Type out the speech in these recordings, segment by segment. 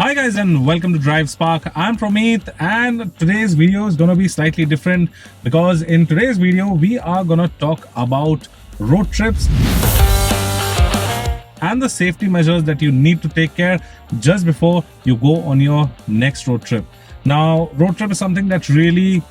Hi guys and welcome to Drive Spark. I'm Promeet and today's video is going to be slightly different because in today's video we are going to talk about road trips and the safety measures that you need to take care just before you go on your next road trip. Now, road trip is something that really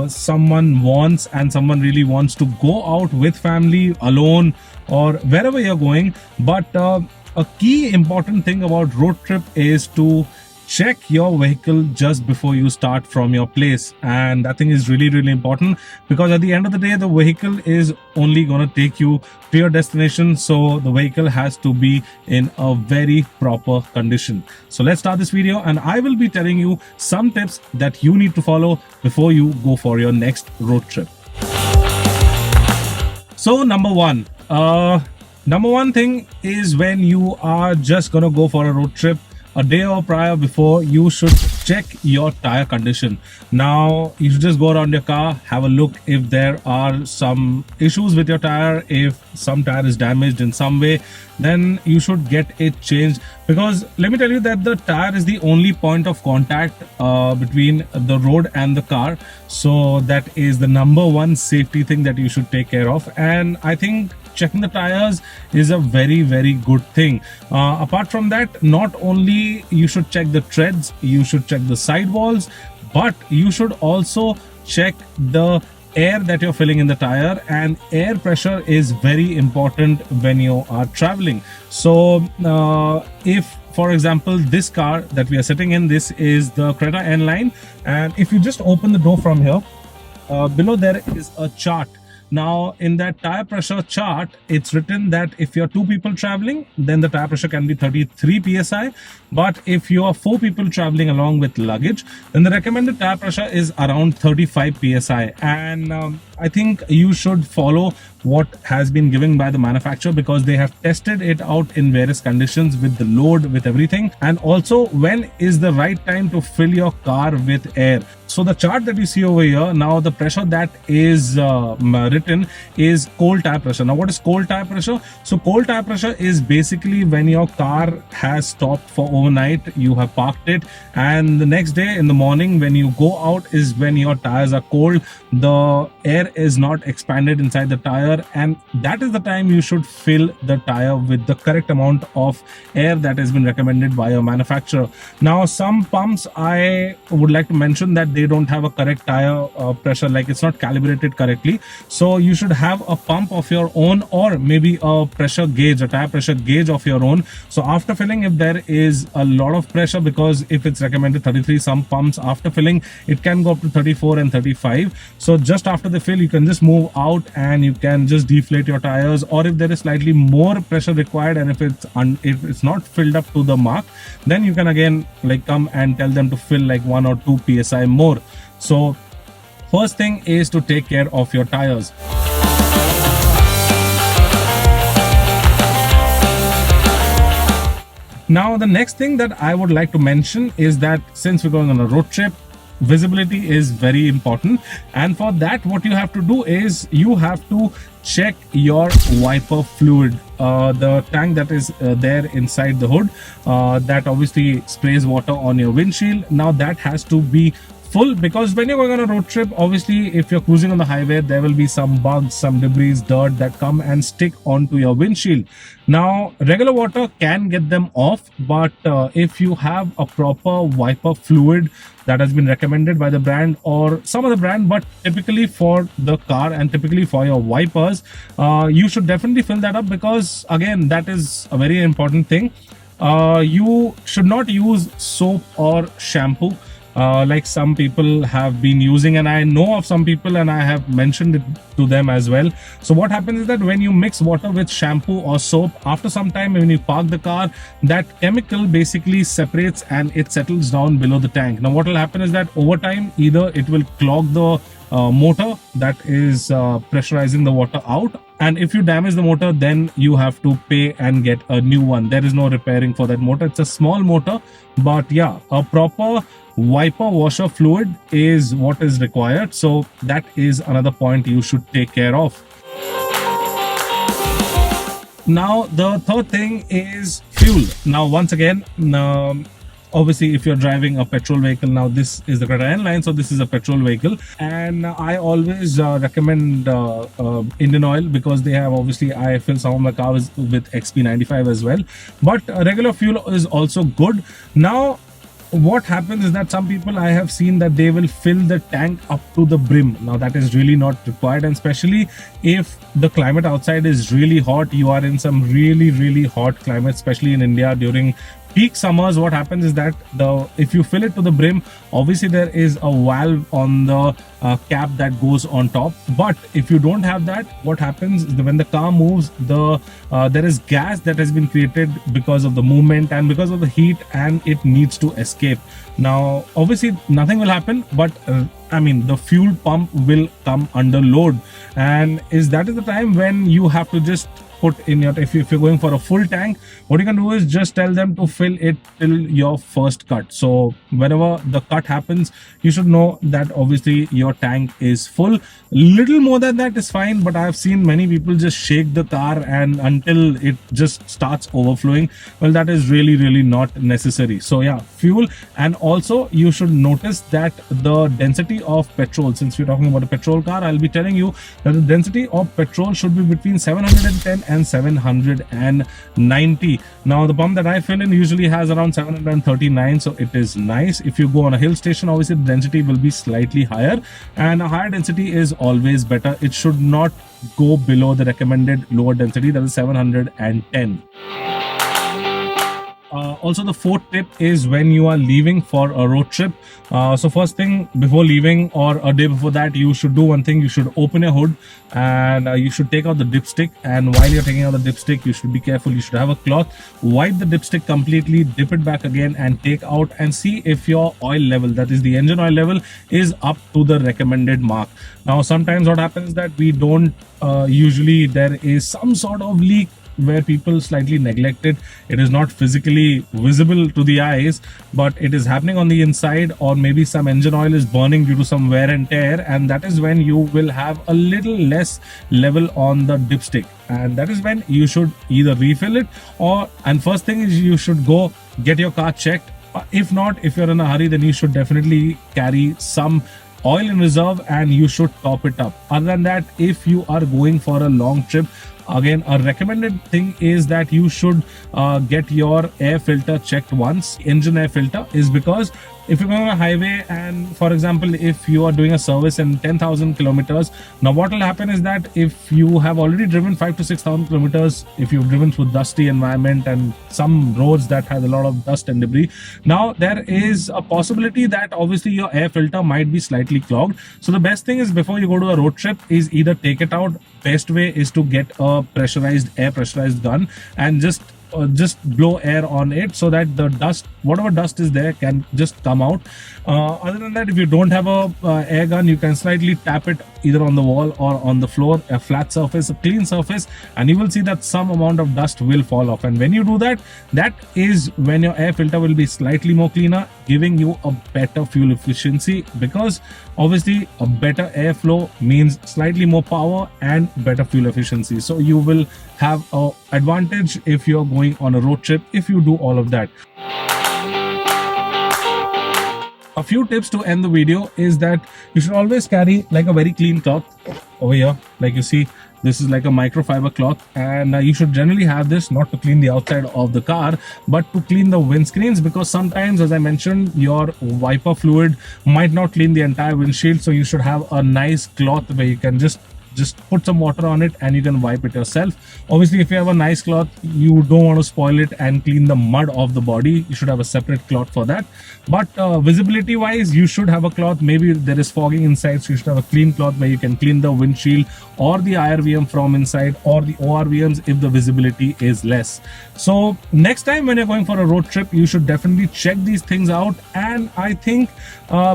someone wants and someone really wants to go out with family, alone, or wherever you're going. But a key important thing about road trip is to check your vehicle just before you start from your place, and that thing is really important because at the end of the day the vehicle is only going to take you to your destination, so the vehicle has to be in a very proper condition. So let's start this video and I will be telling you some tips that you need to follow before you go for your next road trip. So number one thing is, when you are just gonna go for a road trip, a day or prior before, you should check your tire condition. Now, you should just go around your car, have a look if there are some issues with your tire. If some tire is damaged in some way, then you should get it changed, because let me tell you that the tire is the only point of contact between the road and the car. So that is the number one safety thing that you should take care of, and I think checking the tires is a very good thing. Apart from that, not only you should check the treads, you should check the sidewalls, but you should also check the air that you're filling in the tire, and air pressure is very important when you are traveling. So if, for example, this car that we are sitting in, this is the Creta N line, and if you just open the door from here, below there is a chart. Now, in that tire pressure chart, it's written that if you're two people traveling, then the tire pressure can be 33 psi. But if you are four people traveling along with luggage, then the recommended tire pressure is around 35 psi. And I think you should follow what has been given by the manufacturer, because they have tested it out in various conditions with the load, with everything, and also when is the right time to fill your car with air. So the chart that you see over here, now the pressure that is written is cold tire pressure. Now, what is cold tire pressure? So cold tire pressure is basically when your car has stopped for overnight, you have parked it, and the next day in the morning when you go out is when your tires are cold, the air is not expanded inside the tire, and that is the time you should fill the tire with the correct amount of air that has been recommended by your manufacturer. Now, some pumps, I would like to mention that they don't have a correct tire pressure, like it's not calibrated correctly. So you should have a pump of your own, or maybe a pressure gauge, a tire pressure gauge of your own. So after filling, if there is a lot of pressure, because if it's recommended 33, some pumps after filling it can go up to 34 and 35. So just after the fill, you can just move out and you can just deflate your tires. Or if there is slightly more pressure required, and if it's not filled up to the mark, then you can again come and tell them to fill like 1 or 2 psi more. So first thing is to take care of your tires. Now, the next thing that I would like to mention is that since we're going on a road trip, visibility is very important, and for that what you have to do is you have to check your wiper fluid, the tank that is there inside the hood, that obviously sprays water on your windshield. Now that has to be full, because when you're going on a road trip, obviously if you're cruising on the highway, there will be some bugs, some debris, dirt that come and stick onto your windshield. Now, regular water can get them off, but if you have a proper wiper fluid that has been recommended by the brand or some other brand, but typically for the car and typically for your wipers, you should definitely fill that up, because again, that is a very important thing. You should not use soap or shampoo like some people have been using, and I know of some people and I have mentioned it to them as well. So what happens is that when you mix water with shampoo or soap, after some time when you park the car, that chemical basically separates and it settles down below the tank. Now what will happen is that over time, either it will clog the motor that is pressurizing the water out, and if you damage the motor, then you have to pay and get a new one. There is no repairing for that motor. It's a small motor, but yeah, a proper wiper washer fluid is what is required. So that is another point you should take care of. Now the third thing is fuel. Now once again, obviously if you're driving a petrol vehicle, now this is the Creta line, so this is a petrol vehicle, and I always recommend Indian Oil, because they have, obviously I fill some of my cars with XP95 as well, but regular fuel is also good. Now what happens is that some people, I have seen that they will fill the tank up to the brim. Now that is really not required, and especially if the climate outside is really hot, you are in some really hot climate, especially in India during peak summers. What happens is that if you fill it to the brim, obviously there is a valve on the cap that goes on top, but if you don't have that, what happens is that when the car moves, there is gas that has been created because of the movement and because of the heat, and it needs to escape. Now obviously nothing will happen, but I mean the fuel pump will come under load, and that is the time when you have to just put in your, if you're going for a full tank, what you can do is just tell them to fill it till your first cut. So whenever the cut happens, you should know that obviously your tank is full. Little more than that is fine, but I have seen many people just shake the car and until it just starts overflowing. Well, that is really not necessary. So yeah, fuel. And also you should notice that the density of petrol, since we're talking about a petrol car, I'll be telling you that the density of petrol should be between 710 and 790. Now the pump that I fill in usually has around 739, so it is nice. If you go on a hill station, obviously the density will be slightly higher, and a higher density is always better. It should not go below the recommended lower density, that is 710. Also, the fourth tip is when you are leaving for a road trip. So first thing, before leaving or a day before that, you should do one thing. You should open your hood and you should take out the dipstick. And while you're taking out the dipstick, you should be careful. You should have a cloth, wipe the dipstick completely, dip it back again and take out and see if your oil level, that is the engine oil level, is up to the recommended mark. Now sometimes what happens is that we don't usually, there is some sort of leak where people slightly neglect it. It is not physically visible to the eyes, but it is happening on the inside, or maybe some engine oil is burning due to some wear and tear, and that is when you will have a little less level on the dipstick, and that is when you should either refill it and first thing is you should go get your car checked. If not, if you're in a hurry, then you should definitely carry some oil in reserve and you should top it up. Other than that, if you are going for a long trip, again, a recommended thing is that you should get your air filter checked once. Engine air filter is because if you're going on a highway and, for example, if you are doing a service in 10,000 kilometers, now what will happen is that if you have already driven 5 to 6,000 kilometers, if you've driven through dusty environment and some roads that has a lot of dust and debris, now there is a possibility that obviously your air filter might be slightly clogged. So the best thing is, before you go to a road trip, is either take it out. Best way is to get a air pressurized gun and just blow air on it so that the dust, whatever dust is there, can just come out. Other than that, if you don't have a air gun, you can slightly tap it either on the wall or on the floor, a flat surface, a clean surface, and you will see that some amount of dust will fall off. And when you do that, that is when your air filter will be slightly more cleaner, giving you a better fuel efficiency, because obviously a better airflow means slightly more power and better fuel efficiency. So you will have an advantage if you're going on a road trip if you do all of that. A few tips to end the video is that you should always carry like a very clean cloth over here. Like you see, this is like a microfiber cloth, and you should generally have this not to clean the outside of the car, but to clean the windscreens, because sometimes, as I mentioned, your wiper fluid might not clean the entire windshield. So you should have a nice cloth where you can just put some water on it and you can wipe it yourself. Obviously, if you have a nice cloth, you don't want to spoil it and clean the mud off the body. You should have a separate cloth for that. But visibility wise, you should have a cloth. Maybe there is fogging inside, so you should have a clean cloth where you can clean the windshield or the IRVM from inside, or the ORVMs if the visibility is less. So next time when you're going for a road trip, you should definitely check these things out. And I think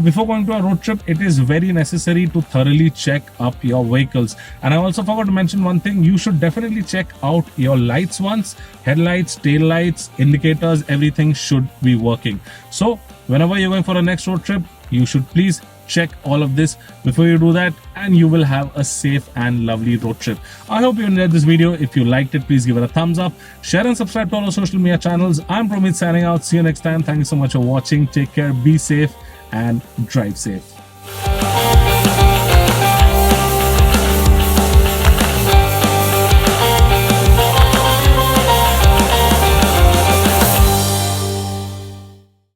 before going to a road trip, it is very necessary to thoroughly check up your vehicles. And I also forgot to mention one thing. You should definitely check out your lights once. Headlights, tail lights, indicators, everything should be working. So whenever you're going for a next road trip, you should please check all of this before you do that, and you will have a safe and lovely road trip. I hope you enjoyed this video. If you liked it, please give it a thumbs up, share and subscribe to all our social media channels. I'm Promeet signing out. See you next time. Thank you so much for watching. Take care, be safe and drive safe.